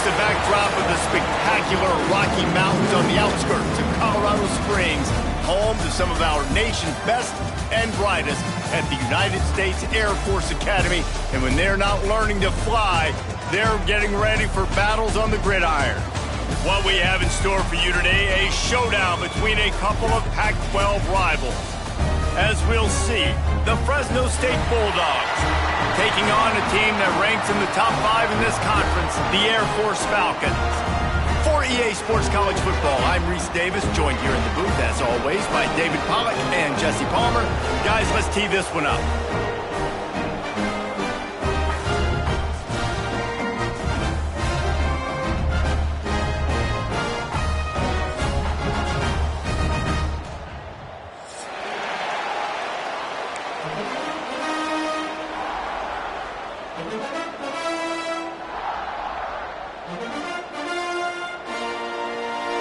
against the backdrop of the spectacular Rocky Mountains on the outskirts of Colorado Springs, home to some of our nation's best and brightest at the United States Air Force Academy. And when they're not learning to fly, they're getting ready for battles on the gridiron. What we have in store for you today, a showdown between a couple of Pac-12 rivals. As we'll see, the Fresno State Bulldogs taking on a team that ranks in the top 5 in this conference, the Air Force Falcons. For EA Sports College Football, I'm Reese Davis, joined here in the booth, as always, by David Pollack and Jesse Palmer. Guys, let's tee this one up.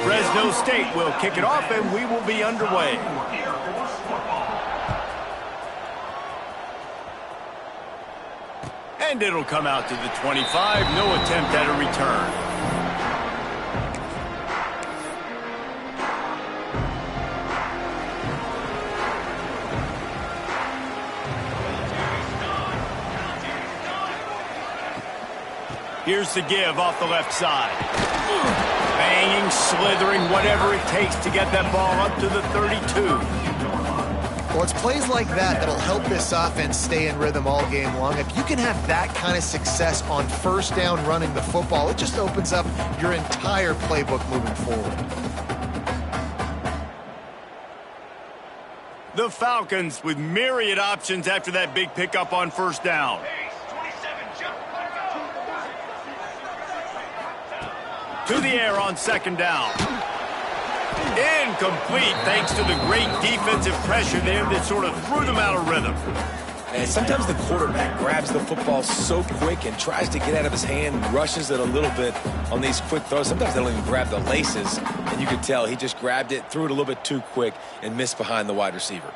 Fresno State will kick it off, and we will be underway. And it'll come out to the 25. No attempt at a return. Here's the give off the left side. Banging, slithering, whatever it takes to get that ball up to the 32. Well, it's plays like that that'll help this offense stay in rhythm all game long. If you can have that kind of success on first down running the football, it just opens up your entire playbook moving forward. The Falcons with myriad options after that big pickup on first down. To the air on second down. Incomplete thanks to the great defensive pressure there that sort of threw them out of rhythm. And sometimes the quarterback grabs the football so quick and tries to get out of his hand, rushes it a little bit on these quick throws. Sometimes they don't even grab the laces, and you could tell he just grabbed it, threw it a little bit too quick, and missed behind the wide receiver.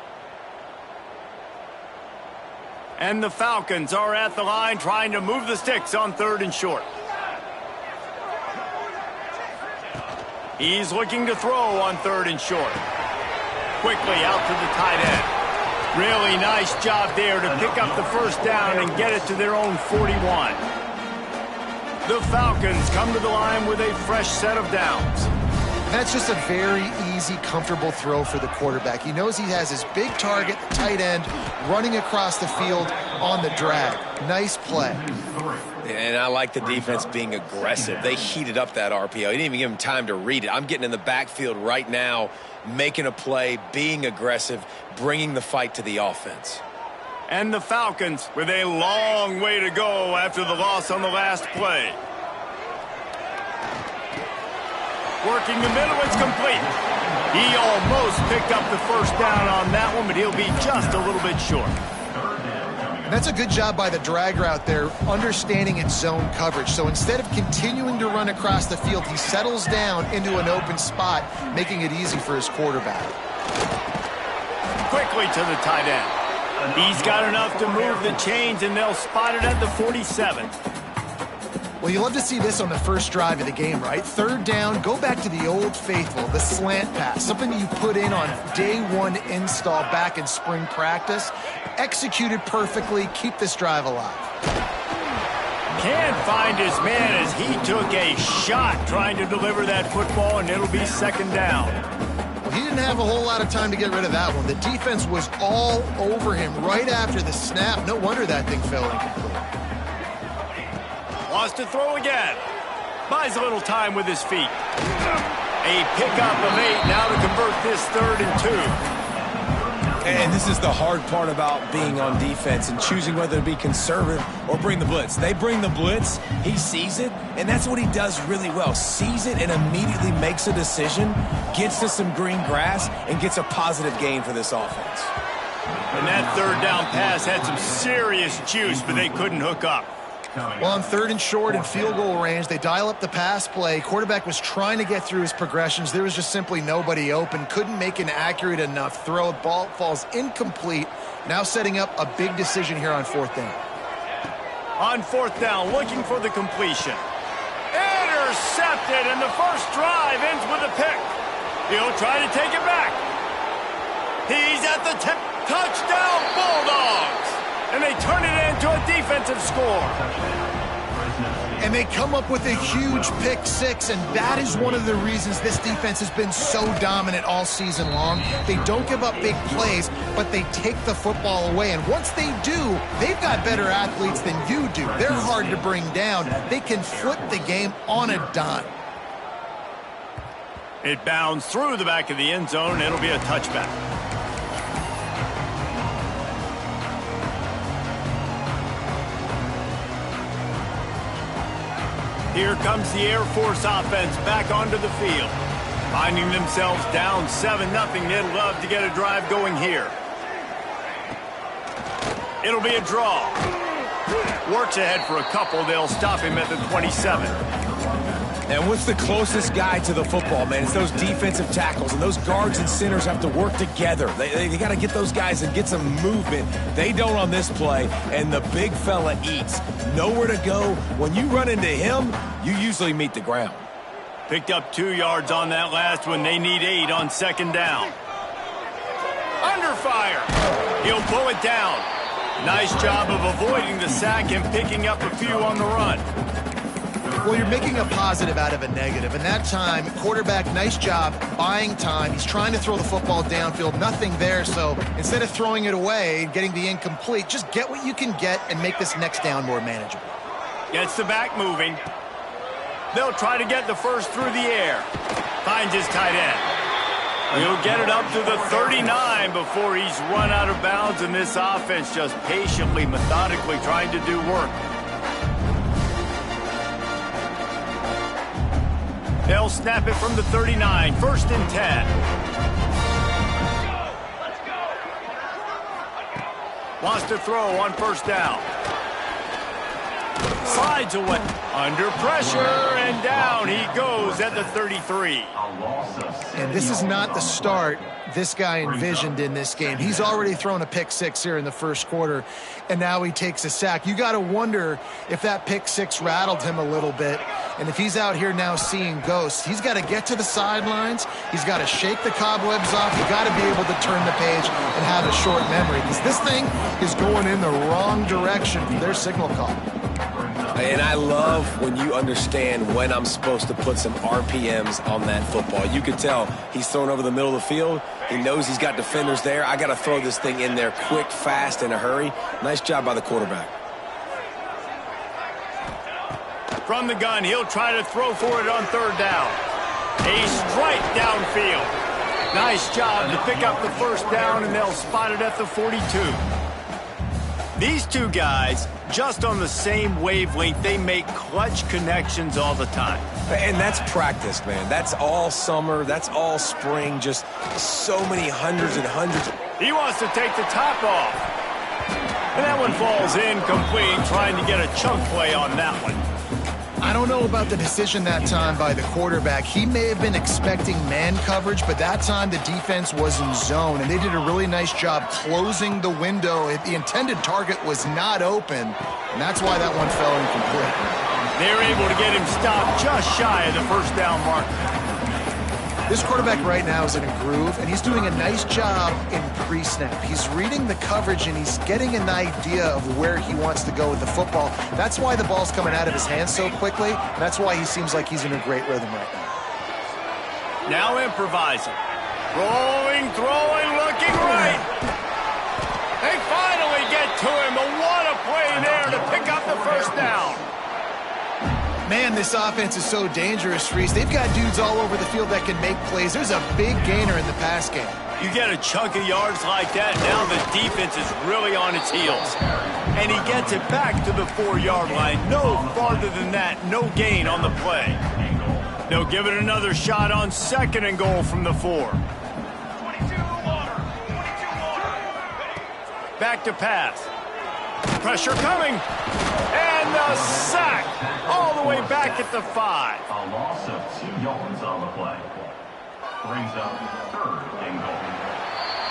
And the Falcons are at the line trying to move the sticks on third and short. He's looking to throw on third and short. Quickly out to the tight end. Really nice job there to pick up the first down and get it to their own 41. The Falcons come to the line with a fresh set of downs. That's just a very easy, comfortable throw for the quarterback. He knows he has his big target, the tight end, running across the field on the drag. Nice play. And I like the defense being aggressive. They heated up that RPO. He didn't even give him time to read it. I'm getting in the backfield right now, making a play, being aggressive, bringing the fight to the offense. And the Falcons with a long way to go after the loss on the last play. Working the middle, it's complete. He almost picked up the first down on that one, but he'll be just a little bit short. And that's a good job by the drag route there, understanding its zone coverage. So instead of continuing to run across the field, he settles down into an open spot, making it easy for his quarterback. Quickly to the tight end. He's got enough to move the chains, and they'll spot it at the 47. Well, you love to see this on the first drive of the game, right? Third down, go back to the old faithful, the slant pass, something that you put in on day one install back in spring practice. Executed perfectly, keep this drive alive. Can't find his man as he took a shot trying to deliver that football, and it'll be second down. He didn't have a whole lot of time to get rid of that one. The defense was all over him right after the snap. No wonder that thing fell incomplete. Wants to throw again. Buys a little time with his feet. A pickup of 8 now to convert this 3rd and 2. And this is the hard part about being on defense and choosing whether to be conservative or bring the blitz. They bring the blitz, he sees it, and that's what he does really well. Sees it and immediately makes a decision, gets to some green grass, and gets a positive gain for this offense. And that 3rd down pass had some serious juice, but they couldn't hook up. Well, on 3rd and short and field goal range, they dial up the pass play. Quarterback was trying to get through his progressions. There was just simply nobody open. Couldn't make an accurate enough throw. Ball falls incomplete. Now setting up a big decision here on 4th down. On 4th down, looking for the completion. intercepted, and the first drive ends with a pick. He'll try to take it back. He's at the 10. Touchdown, Bulldogs! And they turn it into a defensive score. And they come up with a huge pick six, and that is one of the reasons this defense has been so dominant all season long. They don't give up big plays, but they take the football away. And once they do, they've got better athletes than you do. They're hard to bring down. They can flip the game on a dime. It bounds through the back of the end zone. It'll be a touchback. Here comes the Air Force offense back onto the field. Finding themselves down 7-0, they'd love to get a drive going here. It'll be a draw. Works ahead for a couple. They'll stop him at the 27. And what's the closest guy to the football, man? It's those defensive tackles, and those guards and centers have to work together. They got to get those guys and get some movement. They don't on this play, and the big fella eats. Nowhere to go. When you run into him, you usually meet the ground. Picked up 2 yards on that last one. They need 8 on second down. Under fire. He'll pull it down. Nice job of avoiding the sack and picking up a few on the run. Well, you're making a positive out of a negative. And that time, quarterback, nice job buying time. He's trying to throw the football downfield. Nothing there. So instead of throwing it away, getting the incomplete, just get what you can get and make this next down more manageable. Gets the back moving. They'll try to get the first through the air. Finds his tight end. He'll get it up to the 39 before he's run out of bounds, and this offense just patiently, methodically trying to do work. They'll snap it from the 39, 1st and 10. Wants to throw on first down. Slides away. Under pressure, and down he goes at the 33. And this is not the start this guy envisioned in this game. He's already thrown a pick six here in the first quarter, and now he takes a sack. You got to wonder if that pick six rattled him a little bit. And if he's out here now seeing ghosts, he's got to get to the sidelines. He's got to shake the cobwebs off. He's got to be able to turn the page and have a short memory, because this thing is going in the wrong direction from their signal call. And I love when you understand when I'm supposed to put some RPMs on that football. You can tell he's thrown over the middle of the field. He knows he's got defenders there. I got to throw this thing in there quick, fast, in a hurry. Nice job by the quarterback. From the gun, he'll try to throw for it on third down. A strike downfield. Nice job to pick up the first down, and they'll spot it at the 42. These two guys, just on the same wavelength, they make clutch connections all the time. And that's practice, man. That's all summer. That's all spring. Just so many hundreds and hundreds. He wants to take the top off. And that one falls incomplete, trying to get a chunk play on that one. I don't know about the decision that time by the quarterback. He may have been expecting man coverage, but that time the defense was in zone, and they did a really nice job closing the window. The intended target was not open, and that's why that one fell incomplete. They're able to get him stopped just shy of the first down mark. This quarterback right now is in a groove, and he's doing a nice job in pre-snap. He's reading the coverage, and he's getting an idea of where he wants to go with the football. That's why the ball's coming out of his hands so quickly, and that's why he seems like he's in a great rhythm right now. Now improvising. Rolling, throwing, looking right. They finally get to him, but what a play there to pick up the first down. Man, this offense is so dangerous, Reese. They've got dudes all over the field that can make plays. There's a big gainer in the pass game. You get a chunk of yards like that, now the defense is really on its heels. And he gets it back to the 4-yard line. No farther than that, no gain on the play. They'll give it another shot on 2nd and goal from the 4. Back to pass. Pressure coming. And the sack all the way back at the 5. A loss of 2 yards on the play. Brings up 3rd and goal.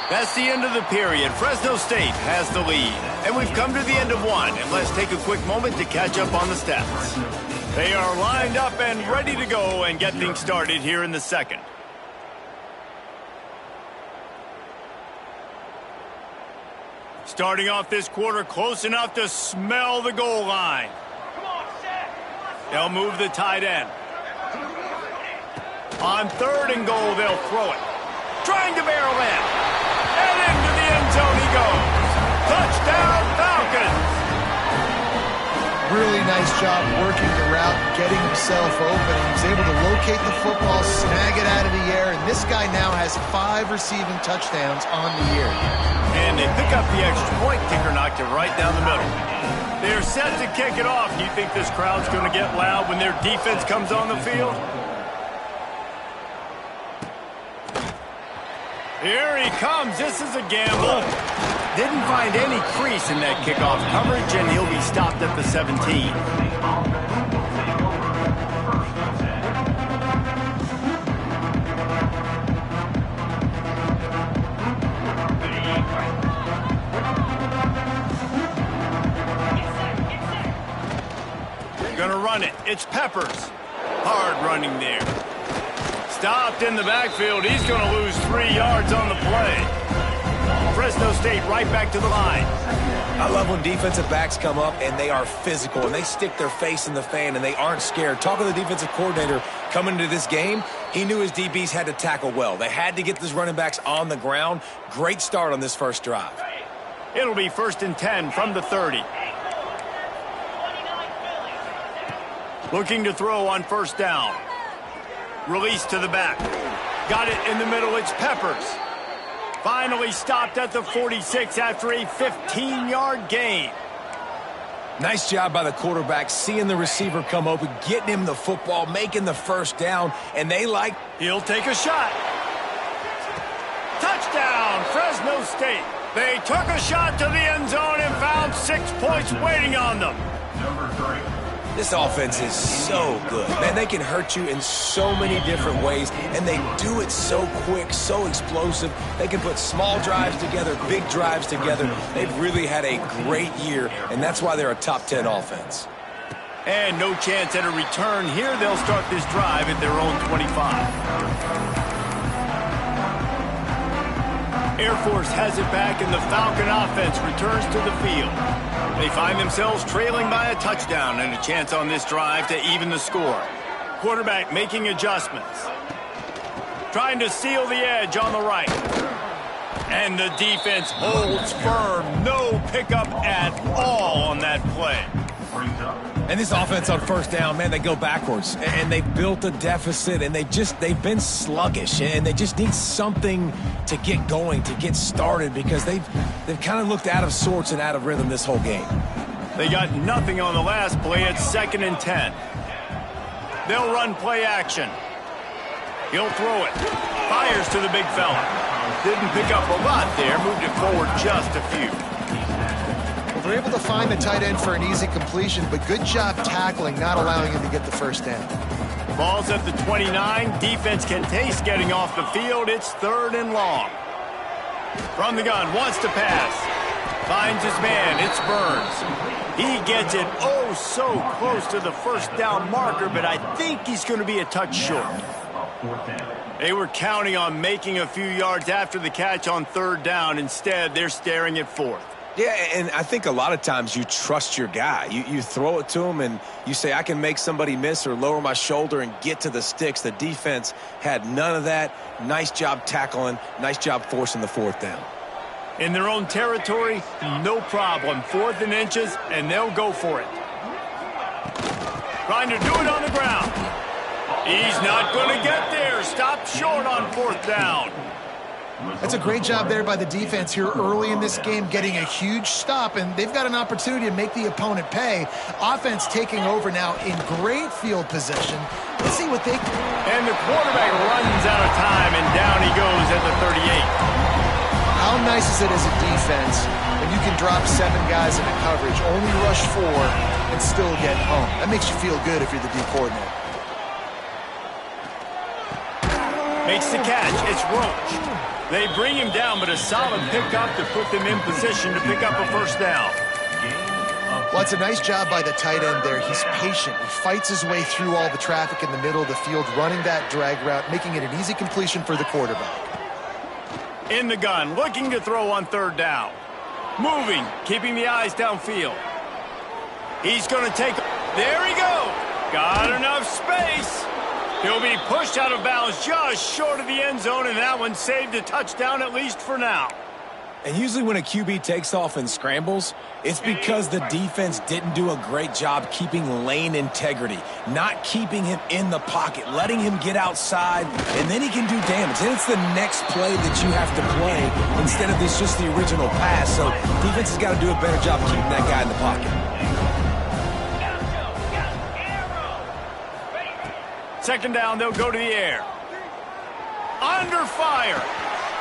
That's the end of the period. Fresno State has the lead. And we've come to the end of one. And let's take a quick moment to catch up on the stats. They are lined up and ready to go and get things started here in the second. Starting off this quarter close enough to smell the goal line. They'll move the tight end. On third and goal, they'll throw it. Trying to barrel in. And into the end zone he goes. Touchdown, Falcons! Really nice job working the route, getting himself open. He was able to locate the football, snag it out of the air, and this guy now has 5 receiving touchdowns on the year. And they pick up the extra point. Kicker knocked it right down the middle. They're set to kick it off. You think this crowd's going to get loud when their defense comes on the field? Here he comes. This is a gamble. Didn't find any crease in that kickoff coverage, and he'll be stopped at the 17. Gonna run it. It's Peppers. Hard running there. Stopped in the backfield. He's gonna lose 3 yards on the play. Fresno State right back to the line. I love when defensive backs come up and they are physical and they stick their face in the fan and they aren't scared. Talking to the defensive coordinator coming into this game, he knew his DBs had to tackle well. They had to get these running backs on the ground. Great start on this first drive. It'll be 1st and 10 from the 30. Looking to throw on 1st down. Release to the back. Got it in the middle. It's Peppers. Finally stopped at the 46 after a 15-yard gain. Nice job by the quarterback, seeing the receiver come open, getting him the football, making the 1st down, and they like... He'll take a shot. Touchdown, Fresno State. They took a shot to the end zone and found 6 points waiting on them. Number 3. This offense is so good. Man, they can hurt you in so many different ways, and they do it so quick, so explosive. They can put small drives together, big drives together. They've really had a great year, and that's why they're a top 10 offense. And no chance at a return here. They'll start this drive at their own 25. Air Force has it back, and the Falcon offense returns to the field. They find themselves trailing by a touchdown and a chance on this drive to even the score. Quarterback making adjustments. Trying to seal the edge on the right. And the defense holds firm. No pickup at all on that play. And this offense on 1st down, man, they go backwards. And they've built a deficit, and they've been sluggish. And they just need something to get going, to get started, because they've kind of looked out of sorts and out of rhythm this whole game. They got nothing on the last play. It's 2nd and 10. They'll run play action. He'll throw it. Fires to the big fella. Didn't pick up a lot there. Moved it forward just a few. They're able to find the tight end for an easy completion, but good job tackling, not allowing him to get the 1st down. Ball's at the 29. Defense can taste getting off the field. It's 3rd and long. From the gun, wants to pass. Finds his man. It's Burns. He gets it oh so close to the 1st down marker, but I think he's going to be a touch short. They were counting on making a few yards after the catch on 3rd down. Instead, they're staring at 4th. Yeah, and I think a lot of times you trust your guy. You throw it to him and you say, I can make somebody miss or lower my shoulder and get to the sticks. The defense had none of that. Nice job tackling. Nice job forcing the 4th down. In their own territory, no problem. 4th and inches, and they'll go for it. Trying to do it on the ground. He's not going to get there. Stopped short on 4th down. That's a great job there by the defense here early in this game, getting a huge stop, and they've got an opportunity to make the opponent pay. Offense taking over now in great field position. Let's see what they can. And the quarterback runs out of time, and down he goes at the 38. How nice is it as a defense when you can drop 7 guys into coverage, only rush 4, and still get home? That makes you feel good if you're the D coordinator. Makes the catch. It's Roach. They bring him down, but a solid pickup to put them in position to pick up a 1st down. Well, it's a nice job by the tight end there. He's patient. He fights his way through all the traffic in the middle of the field, running that drag route, making it an easy completion for the quarterback. In the gun, looking to throw on third down. Moving, keeping the eyes downfield. He's going to take... There he goes. Got enough space. He'll be pushed out of bounds just short of the end zone, and that one saved a touchdown at least for now. And usually when a QB takes off and scrambles, it's because the defense didn't do a great job keeping lane integrity, not keeping him in the pocket, letting him get outside, and then he can do damage. And it's the next play that you have to play instead of this just the original pass. So defense has got to do a better job keeping that guy in the pocket. Second down, they'll go to the air. Under fire.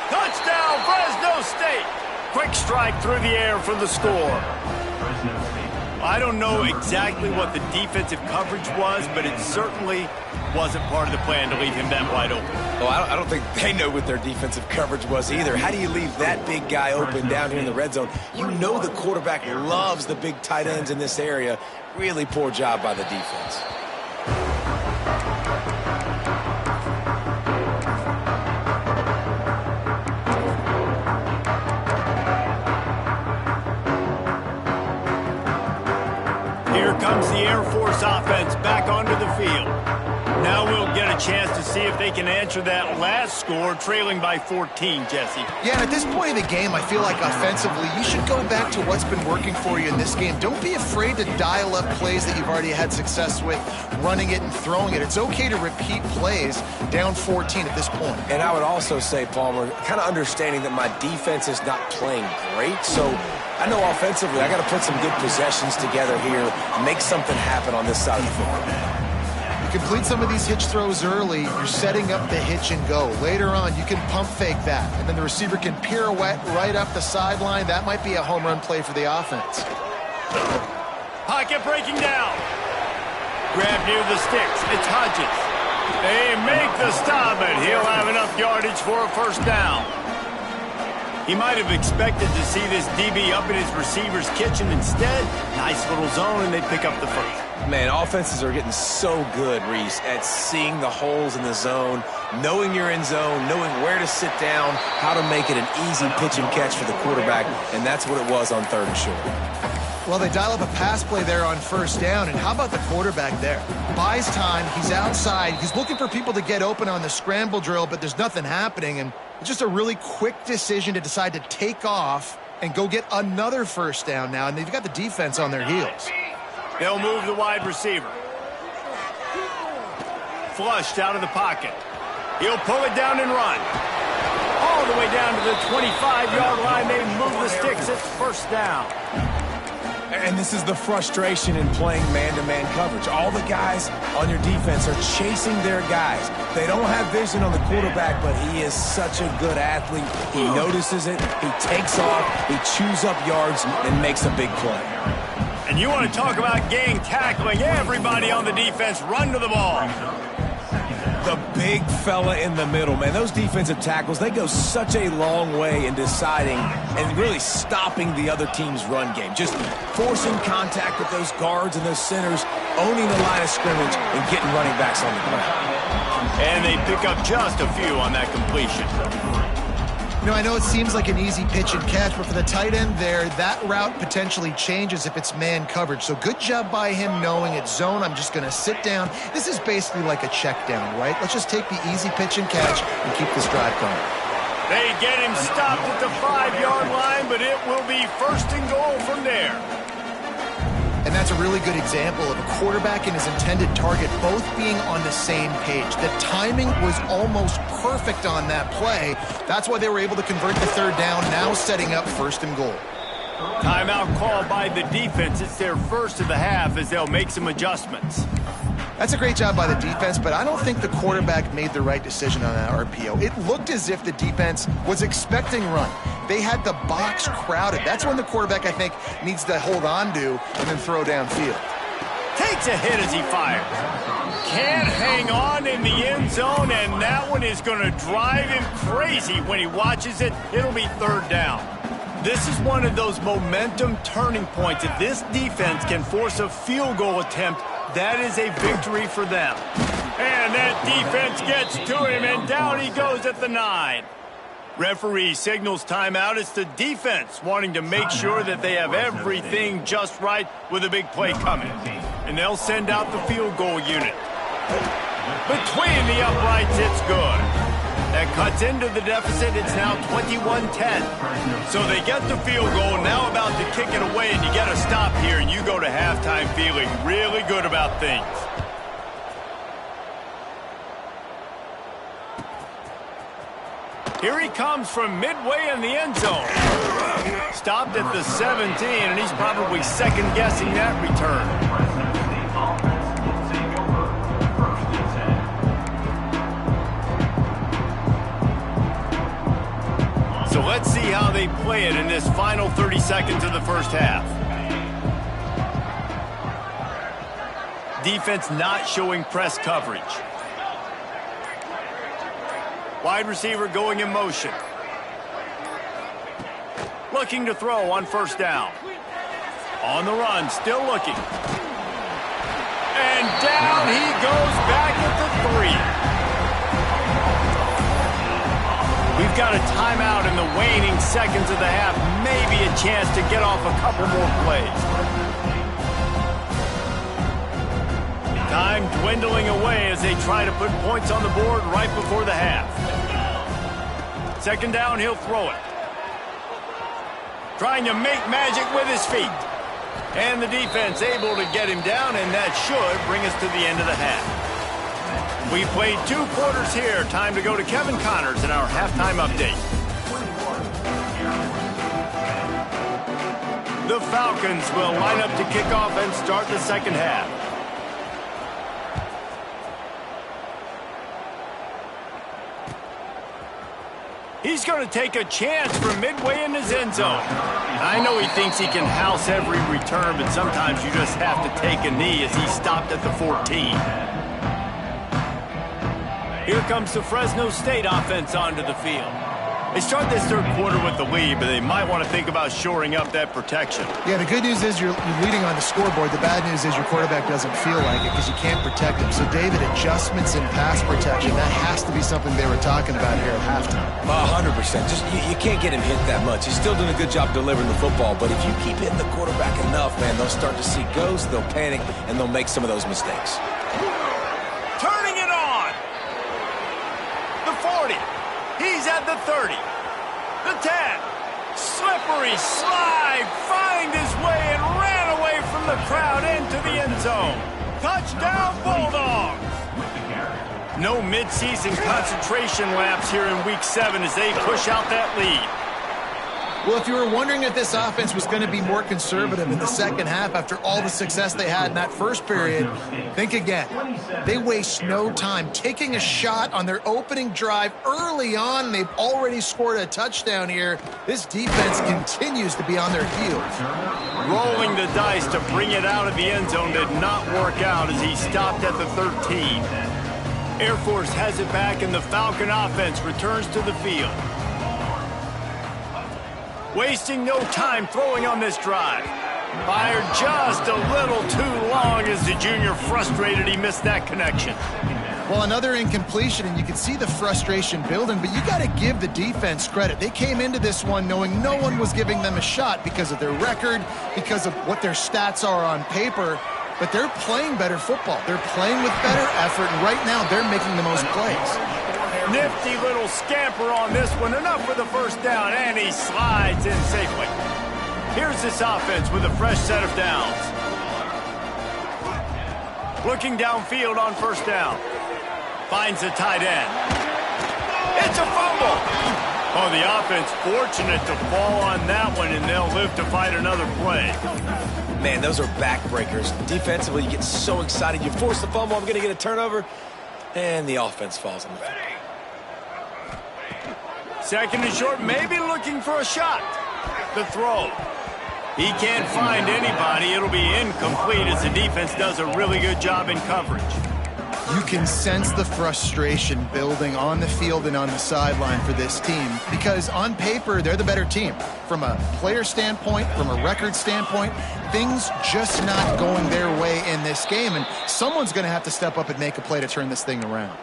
Touchdown, Fresno State. Quick strike through the air for the score. I don't know exactly what the defensive coverage was, but it certainly wasn't part of the plan to leave him that wide open. Well, I don't think they know what their defensive coverage was either. How do you leave that big guy open down here in the red zone? You know the quarterback loves the big tight ends in this area. Really poor job by the defense. Here comes the Air Force offense back onto the field. Now we'll get a chance to see if they can answer that last score, trailing by 14, Jesse. Yeah, and at this point in the game, I feel like offensively, you should go back to what's been working for you in this game. Don't be afraid to dial up plays that you've already had success with, running it and throwing it. It's okay to repeat plays down 14 at this point. And I would also say, Palmer, kind of understanding that my defense is not playing great, so I know offensively I got to put some good possessions together here, make something happen on this side of the football. Complete some of these hitch throws early, you're setting up the hitch and go. Later on, you can pump fake that, and then the receiver can pirouette right up the sideline. That might be a home run play for the offense. Pocket breaking down. Grab near the sticks. It's Hodges. They make the stop, and he'll have enough yardage for a first down. He might have expected to see this DB up in his receiver's kitchen. Instead, nice little zone, and they pick up the first. Man, offenses are getting so good, Reese, at seeing the holes in the zone, knowing you're in zone, knowing where to sit down, how to make it an easy pitch and catch for the quarterback, and that's what it was on third and short. Well, they dial up a pass play there on first down, and how about the quarterback there? Buys time, he's outside, he's looking for people to get open on the scramble drill, but there's nothing happening, and it's just a really quick decision to decide to take off and go get another first down now, and they've got the defense on their heels. They'll move the wide receiver. Flushed out of the pocket. He'll pull it down and run. All the way down to the 25-yard line. They move the sticks. It's first down. And this is the frustration in playing man-to-man coverage. All the guys on your defense are chasing their guys. They don't have vision on the quarterback, but he is such a good athlete. He notices it, he takes off, he chews up yards, and makes a big play. And you want to talk about gang tackling. Everybody on the defense run to the ball. The big fella in the middle, man. Those defensive tackles, they go such a long way in deciding and really stopping the other team's run game. Just forcing contact with those guards and those centers, owning the line of scrimmage, and getting running backs on the ground. And they pick up just a few on that completion. You know, I know it seems like an easy pitch and catch, but for the tight end there, that route potentially changes if it's man coverage. So good job by him knowing it's zone. I'm just going to sit down. This is basically like a check down, right? Let's just take the easy pitch and catch and keep this drive going. They get him stopped at the 5-yard line, but it will be first and goal from there. And that's a really good example of a quarterback and his intended target both being on the same page. The timing was almost perfect on that play. That's why they were able to convert the third down, now setting up first and goal. Timeout called by the defense. It's their first of the half as they'll make some adjustments. That's a great job by the defense, but I don't think the quarterback made the right decision on that RPO. It looked as if the defense was expecting run. They had the box crowded. That's when the quarterback, I think, needs to hold on to and then throw downfield. Takes a hit as he fires. Can't hang on in the end zone, and that one is going to drive him crazy when he watches it. It'll be third down. This is one of those momentum turning points. If this defense can force a field goal attempt, that is a victory for them. And that defense gets to him, and down he goes at the 9. Referee signals timeout. It's the defense wanting to make sure that they have everything just right with a big play coming. And they'll send out the field goal unit. Between the uprights, it's good. That cuts into the deficit. It's now 21-10. So they get the field goal, now about to kick it away, and you get a stop here, and you go to halftime feeling really good about things. Here he comes from midway in the end zone. Stopped at the 17, and he's probably second-guessing that return. So let's see how they play it in this final 30 seconds of the first half. Defense not showing press coverage. Wide receiver going in motion. Looking to throw on first down. On the run, still looking. And down he goes back at the 3. We've got a timeout in the waning seconds of the half. Maybe a chance to get off a couple more plays. Time dwindling away as they try to put points on the board right before the half. Second down, he'll throw it. Trying to make magic with his feet. And the defense able to get him down, and that should bring us to the end of the half. We played 2 quarters here. Time to go to Kevin Connors in our halftime update. The Falcons will line up to kick off and start the second half. He's going to take a chance from midway in his end zone. I know he thinks he can house every return, but sometimes you just have to take a knee as he stopped at the 14. Here comes the Fresno State offense onto the field. They start this third quarter with the lead, but they might want to think about shoring up that protection. Yeah, the good news is you're leading on the scoreboard. The bad news is your quarterback doesn't feel like it because you can't protect him. So, David, adjustments in pass protection, that has to be something they were talking about here at halftime. 100%. Just you can't get him hit that much. He's still doing a good job delivering the football, but if you keep hitting the quarterback enough, man, they'll start to see ghosts, they'll panic, and they'll make some of those mistakes. Turning it on. The 40. He's at the 30. The 10. Slippery slide. Find his way and ran away from the crowd into the end zone. Touchdown, Bulldogs. No midseason concentration laps here in Week 7 as they push out that lead. Well, if you were wondering if this offense was going to be more conservative in the second half after all the success they had in that first period, think again. They waste no time taking a shot on their opening drive early on. They've already scored a touchdown here. This defense continues to be on their heels. Rolling the dice to bring it out of the end zone did not work out as he stopped at the 13. Air Force has it back, and the Falcon offense returns to the field. Wasting no time throwing on this drive. Fired just a little too long as the junior frustrated he missed that connection. Well, another incompletion, and you can see the frustration building, but you got to give the defense credit. They came into this one knowing no one was giving them a shot because of their record, because of what their stats are on paper, but they're playing better football. They're playing with better effort, and right now they're making the most plays. Nifty little scamper on this one. Enough for the first down, and he slides in safely. Here's this offense with a fresh set of downs. Looking downfield on first down. Finds the tight end. It's a fumble. Oh, the offense fortunate to fall on that one, and they'll live to fight another play. Man, those are backbreakers. Defensively, you get so excited. You force the fumble, I'm going to get a turnover, and the offense falls on the back. Second and short, maybe looking for a shot. The throw. He can't find anybody. It'll be incomplete as the defense does a really good job in coverage. You can sense the frustration building on the field and on the sideline for this team because on paper, they're the better team. From a player standpoint, from a record standpoint, things just not going their way in this game, and someone's going to have to step up and make a play to turn this thing around.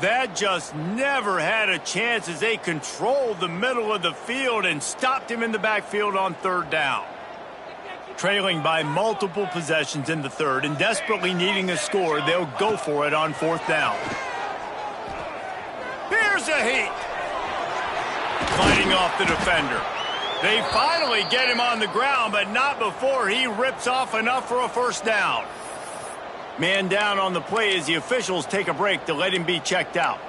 That just never had a chance as they controlled the middle of the field and stopped him in the backfield on third down. Trailing by multiple possessions in the third and desperately needing a score, they'll go for it on fourth down. Here's a heat. Fighting off the defender. They finally get him on the ground, but not before he rips off enough for a first down. Man down on the play as the officials take a break to let him be checked out.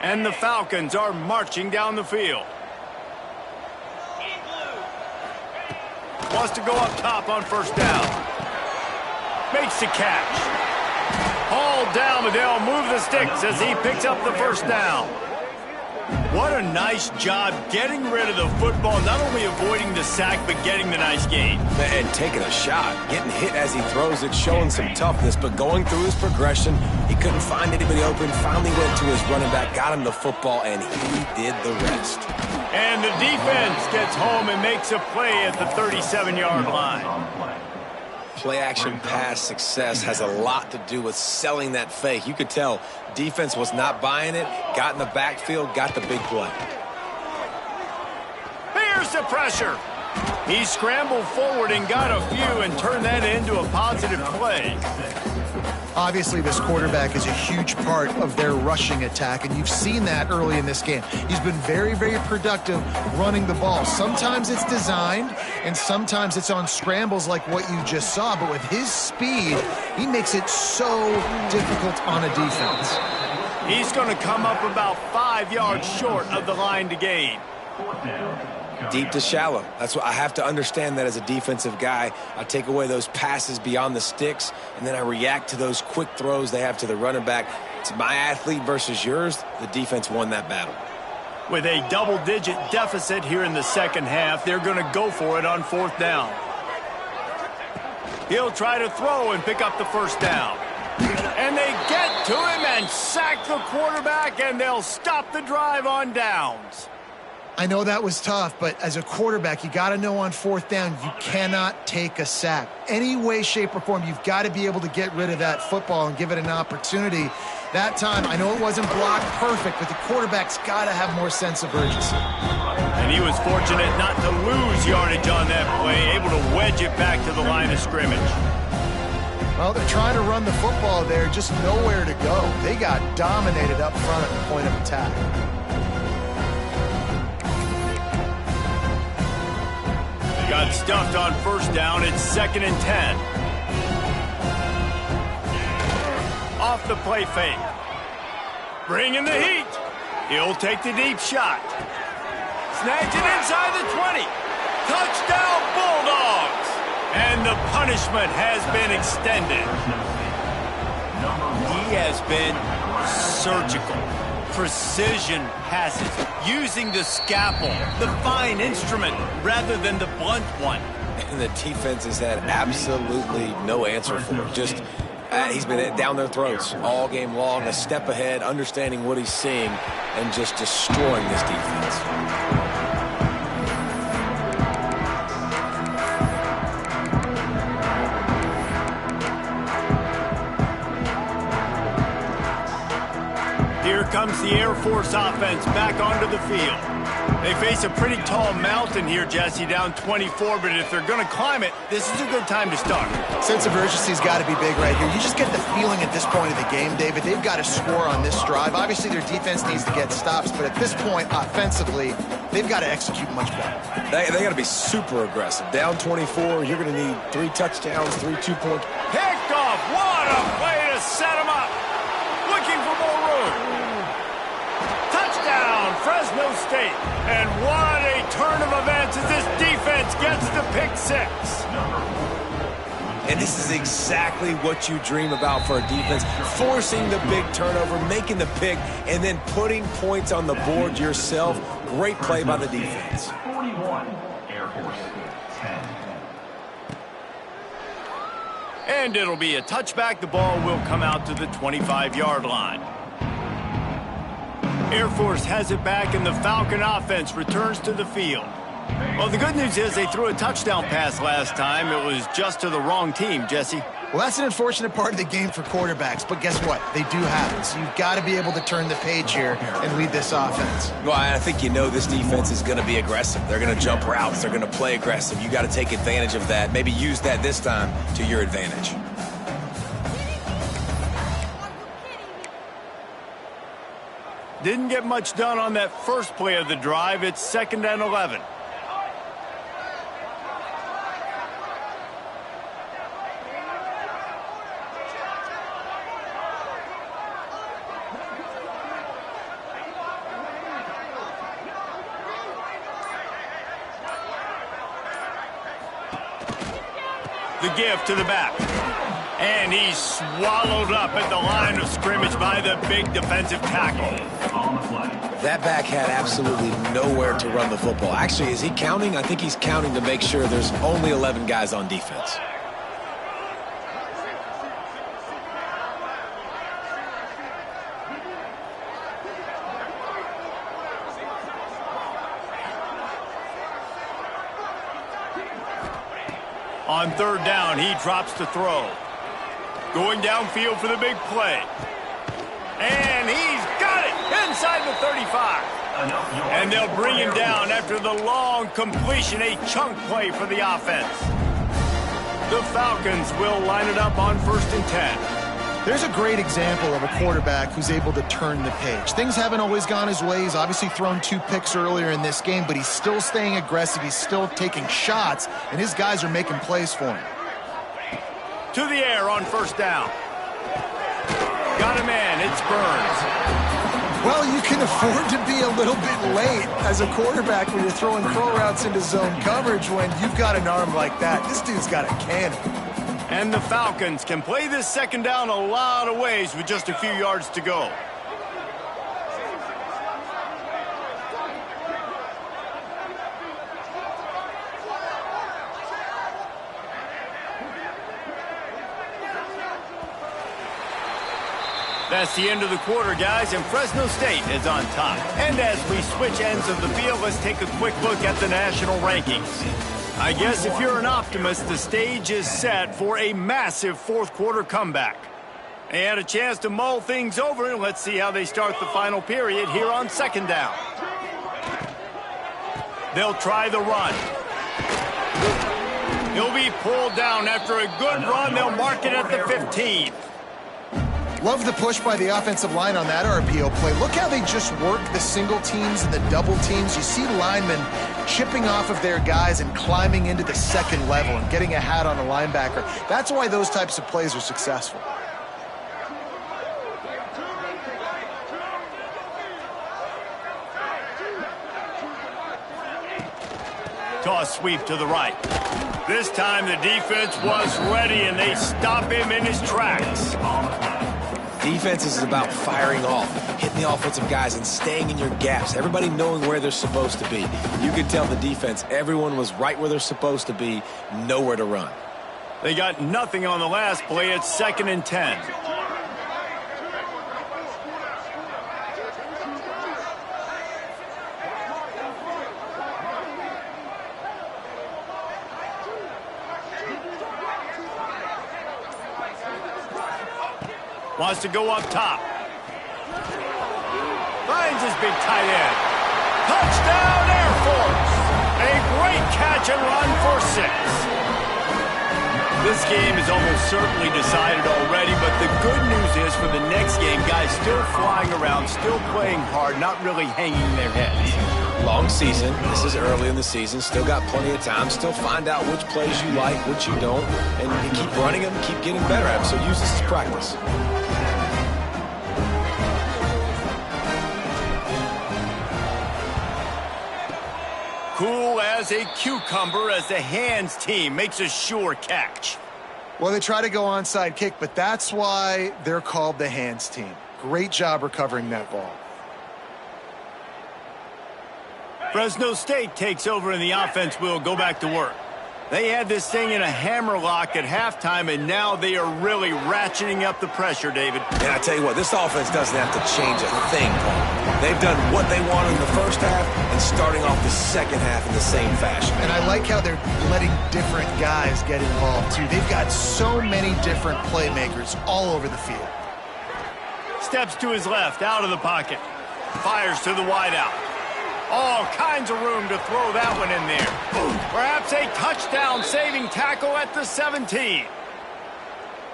And the Falcons are marching down the field. Wants to go up top on first down. Makes the catch. Hauled down, but they'll move the sticks as he picks up the first down. What a nice job getting rid of the football, not only avoiding the sack, but getting the nice gain. And taking a shot, getting hit as he throws it, showing some toughness, but going through his progression, he couldn't find anybody open, finally went to his running back, got him the football, and he did the rest. And the defense gets home and makes a play at the 37-yard line. Play-action pass success has a lot to do with selling that fake. You could tell defense was not buying it, got in the backfield, got the big play. Here's the pressure. He scrambled forward and got a few and turned that into a positive play. Obviously, this quarterback is a huge part of their rushing attack, and you've seen that early in this game. He's been very, very productive running the ball. Sometimes it's designed, and sometimes it's on scrambles like what you just saw. But with his speed, he makes it so difficult on a defense. He's going to come up about 5 yards short of the line to gain. Deep to shallow. That's what I have to understand that as a defensive guy. I take away those passes beyond the sticks, and then I react to those quick throws they have to the running back. It's my athlete versus yours. The defense won that battle. With a double-digit deficit here in the second half, they're going to go for it on fourth down. He'll try to throw and pick up the first down. And they get to him and sack the quarterback, and they'll stop the drive on downs. I know that was tough, but as a quarterback, you got to know on fourth down, you cannot take a sack. Any way, shape, or form, you've got to be able to get rid of that football and give it an opportunity. That time, I know it wasn't blocked perfect, but the quarterback's got to have more sense of urgency. And he was fortunate not to lose yardage on that play, able to wedge it back to the line of scrimmage. Well, they're trying to run the football there, just nowhere to go. They got dominated up front at the point of attack. Got stuffed on first down. It's 2nd and 10. Off the play fake. Bringing the heat. He'll take the deep shot. Snags it inside the 20. Touchdown Bulldogs. And the punishment has been extended. He has been surgical. Precision passes, using the scalpel, the fine instrument, rather than the blunt one. And the defense has had absolutely no answer for it. Just, he's been down their throats all game long, a step ahead, understanding what he's seeing, and just destroying this defense. Here comes the Air Force offense back onto the field. They face a pretty tall mountain here, Jesse, down 24, but if they're going to climb it, this is a good time to start. Sense of urgency's got to be big right here. You just get the feeling at this point of the game, David, they've got to score on this drive. Obviously, their defense needs to get stops, but at this point, offensively, they've got to execute much better. They got to be super aggressive. Down 24, you're going to need 3 touchdowns, 3 2-point. Picked off. What a play to set him up. Looking for more room. Touchdown, Fresno State. And what a turn of events as this defense gets the pick 6. And this is exactly what you dream about for a defense. Forcing the big turnover, making the pick, and then putting points on the board yourself. Great play by the defense. 41, Air Force 10. And it'll be a touchback. The ball will come out to the 25-yard line. Air Force has it back, and the Falcon offense returns to the field. Well, the good news is they threw a touchdown pass last time. It was just to the wrong team, Jesse. Well, that's an unfortunate part of the game for quarterbacks, but guess what? They do have it, so you've got to be able to turn the page here and lead this offense. Well, I think you know this defense is going to be aggressive. They're going to jump routes. They're going to play aggressive. You got to take advantage of that. Maybe use that this time to your advantage. Didn't get much done on that first play of the drive. It's 2nd and 11. The give to the back. And he's swallowed up at the line of scrimmage by the big defensive tackle. That back had absolutely nowhere to run the football. Actually, is he counting? I think he's counting to make sure there's only 11 guys on defense. On 3rd down, he drops to throw. Going downfield for the big play. And he's got it inside the 35. And they'll bring him down after the long completion, a chunk play for the offense. The Falcons will line it up on 1st and 10. There's a great example of a quarterback who's able to turn the page. Things haven't always gone his way. He's obviously thrown 2 picks earlier in this game, but he's still staying aggressive. He's still taking shots, and his guys are making plays for him. To the air on 1st down. Got him in. It's Burns. Well, you can afford to be a little bit late as a quarterback when you're throwing crow routes into zone coverage when you've got an arm like that. This dude's got a cannon. And the Falcons can play this 2nd down a lot of ways with just a few yards to go. That's the end of the quarter, guys, and Fresno State is on top. And as we switch ends of the field, let's take a quick look at the national rankings. I guess if you're an optimist, the stage is set for a massive 4th quarter comeback. They had a chance to mull things over, and let's see how they start the final period here on 2nd down. They'll try the run. He'll be pulled down after a good run. They'll mark it at the 15. Love the push by the offensive line on that RPO play. Look how they just work the single teams and the double teams. You see linemen chipping off of their guys and climbing into the 2nd level and getting a hat on a linebacker. That's why those types of plays are successful. Toss sweep to the right. This time the defense was ready, and they stop him in his tracks. Defense is about firing off, hitting the offensive guys and staying in your gaps. Everybody knowing where they're supposed to be. You could tell the defense, everyone was right where they're supposed to be, nowhere to run. They got nothing on the last play. It's 2nd and 10. Wants to go up top. Finds his big tight end. Touchdown, Air Force! A great catch and run for 6. This game is almost certainly decided already, but the good news is for the next game, guys still flying around, still playing hard, not really hanging their heads. Long season. This is early in the season. Still got plenty of time. Still find out which plays you like, which you don't, and keep running them, keep getting better at them. So use this as practice. Cool as a cucumber as the hands team makes a sure catch. Well, they try to go onside kick, but that's why they're called the hands team. Great job recovering that ball. Fresno State takes over, and the offense will go back to work. They had this thing in a hammerlock at halftime, and now they are really ratcheting up the pressure, David. And I tell you what, this offense doesn't have to change a thing, Paul. They've done what they wanted in the first half and starting off the second half in the same fashion. And I like how they're letting different guys get involved, too. They've got so many different playmakers all over the field. Steps to his left, out of the pocket. Fires to the wideout. All kinds of room to throw that one in there. Perhaps a touchdown-saving tackle at the 17.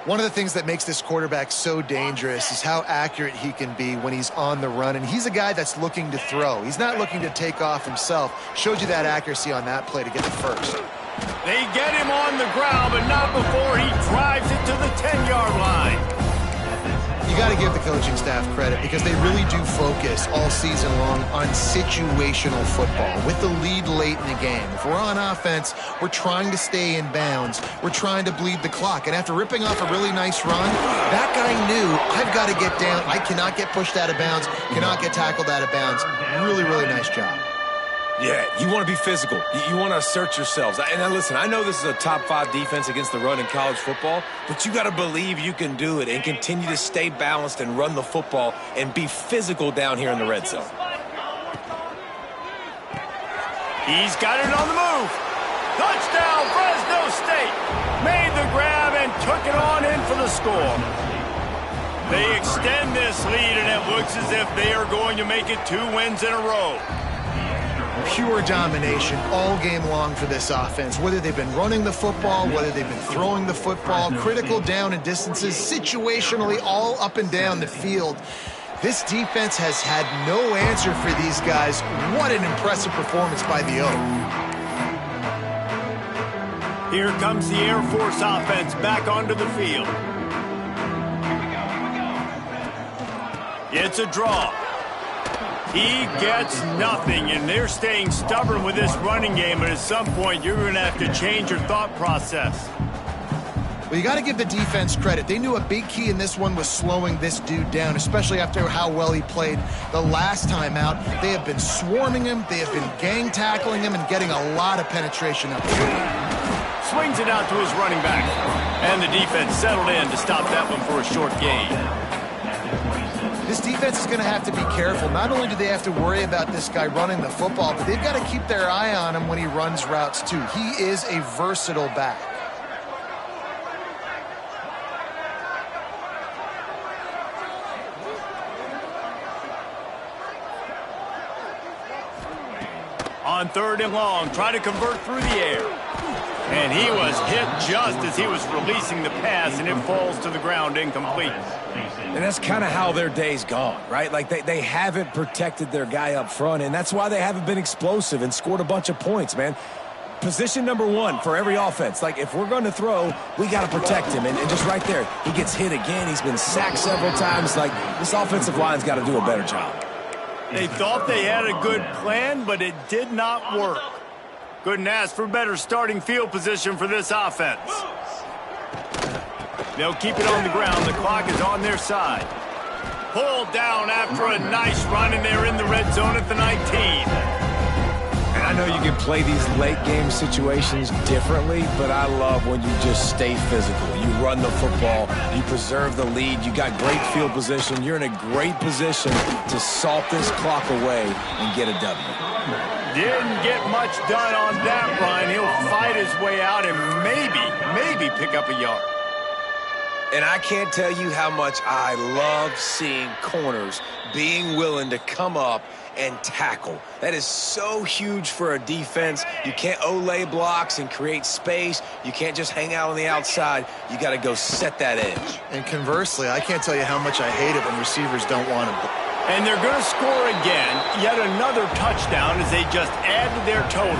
One of the things that makes this quarterback so dangerous is how accurate he can be when he's on the run. And he's a guy that's looking to throw. He's not looking to take off himself. Showed you that accuracy on that play to get the first. They get him on the ground, but not before he drives it to the 10-yard line. You got to give the coaching staff credit because they really do focus all season long on situational football with the lead late in the game. If we're on offense, we're trying to stay in bounds. We're trying to bleed the clock. And after ripping off a really nice run, that guy knew, I've got to get down. I cannot get pushed out of bounds, cannot get tackled out of bounds. Really, really nice job. Yeah, you want to be physical. You want to assert yourselves. And now listen, I know this is a top 5 defense against the run in college football, but you got to believe you can do it and continue to stay balanced and run the football and be physical down here in the red zone. He's got it on the move. Touchdown, Fresno State. Made the grab and took it on in for the score. They extend this lead, and it looks as if they are going to make it 2 wins in a row. Pure domination all game long for this offense. Whether they've been running the football, whether they've been throwing the football, critical down and distances, situationally all up and down the field. This defense has had no answer for these guys. What an impressive performance by the O. Here comes the Air Force offense back onto the field. It's a draw. He gets nothing, and they're staying stubborn with this running game, but at some point you're going to have to change your thought process. Well, you got to give the defense credit. They knew a big key in this one was slowing this dude down, especially after how well he played the last time out. They have been swarming him, they have been gang tackling him, and getting a lot of penetration up there. Swings it out to his running back, and the defense settled in to stop that one for a short gain. This defense is going to have to be careful. Not only do they have to worry about this guy running the football, but they've got to keep their eye on him when he runs routes too. He is a versatile back. On 3rd and long, try to convert through the air. And he was hit just as he was releasing the pass, and it falls to the ground incomplete. And that's kind of how their day's gone, right? Like they haven't protected their guy up front, and that's why they haven't been explosive and scored a bunch of points, man. Position number 1 for every offense. Like, if we're going to throw, we got to protect him. And just right there, he gets hit again. He's been sacked several times. Like, this offensive line's got to do a better job. They thought they had a good plan, but it did not work. Couldn't ask for better starting field position for this offense. They'll keep it on the ground. The clock is on their side. Pulled down after a nice run, and they're in the red zone at the 19. And I know you can play these late game situations differently, but I love when you just stay physical. You run the football, you preserve the lead, you got great field position, you're in a great position to salt this clock away and get a W. Didn't get much done on that run. He'll fight his way out and maybe pick up a yard. And I can't tell you how much I love seeing corners being willing to come up and tackle. That is so huge for a defense. You can't olay blocks and create space. You can't just hang out on the outside. You got to go set that edge. And conversely, I can't tell you how much I hate it when receivers don't want to. And they're going to score again, yet another touchdown as they just add to their total.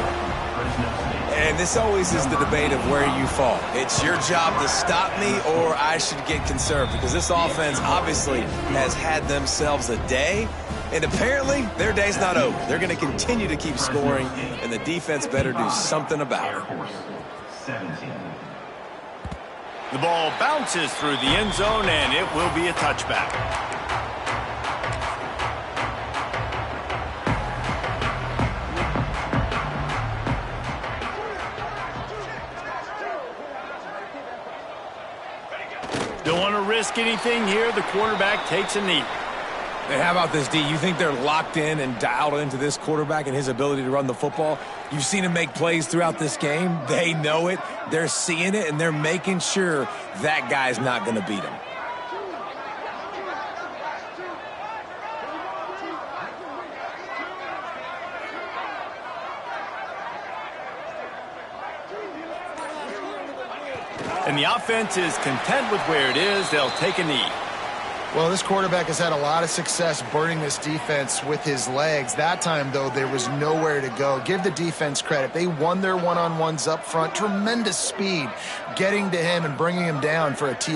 And this always is the debate of where you fall. It's your job to stop me, or I should get conserved, because this offense obviously has had themselves a day, and apparently their day's not over. They're going to continue to keep scoring, and the defense better do something about it. The ball bounces through the end zone, and it will be a touchback. risk anything here, the quarterback takes a knee. And how about this, D? You think they're locked in and dialed into this quarterback and his ability to run the football? You've seen him make plays throughout this game. They know it. They're seeing it, and they're making sure that guy's not going to beat him. And the offense is content with where it is. They'll take a knee. Well, this quarterback has had a lot of success burning this defense with his legs. That time, though, there was nowhere to go. Give the defense credit. They won their one-on-ones up front. Tremendous speed getting to him and bringing him down for a TD.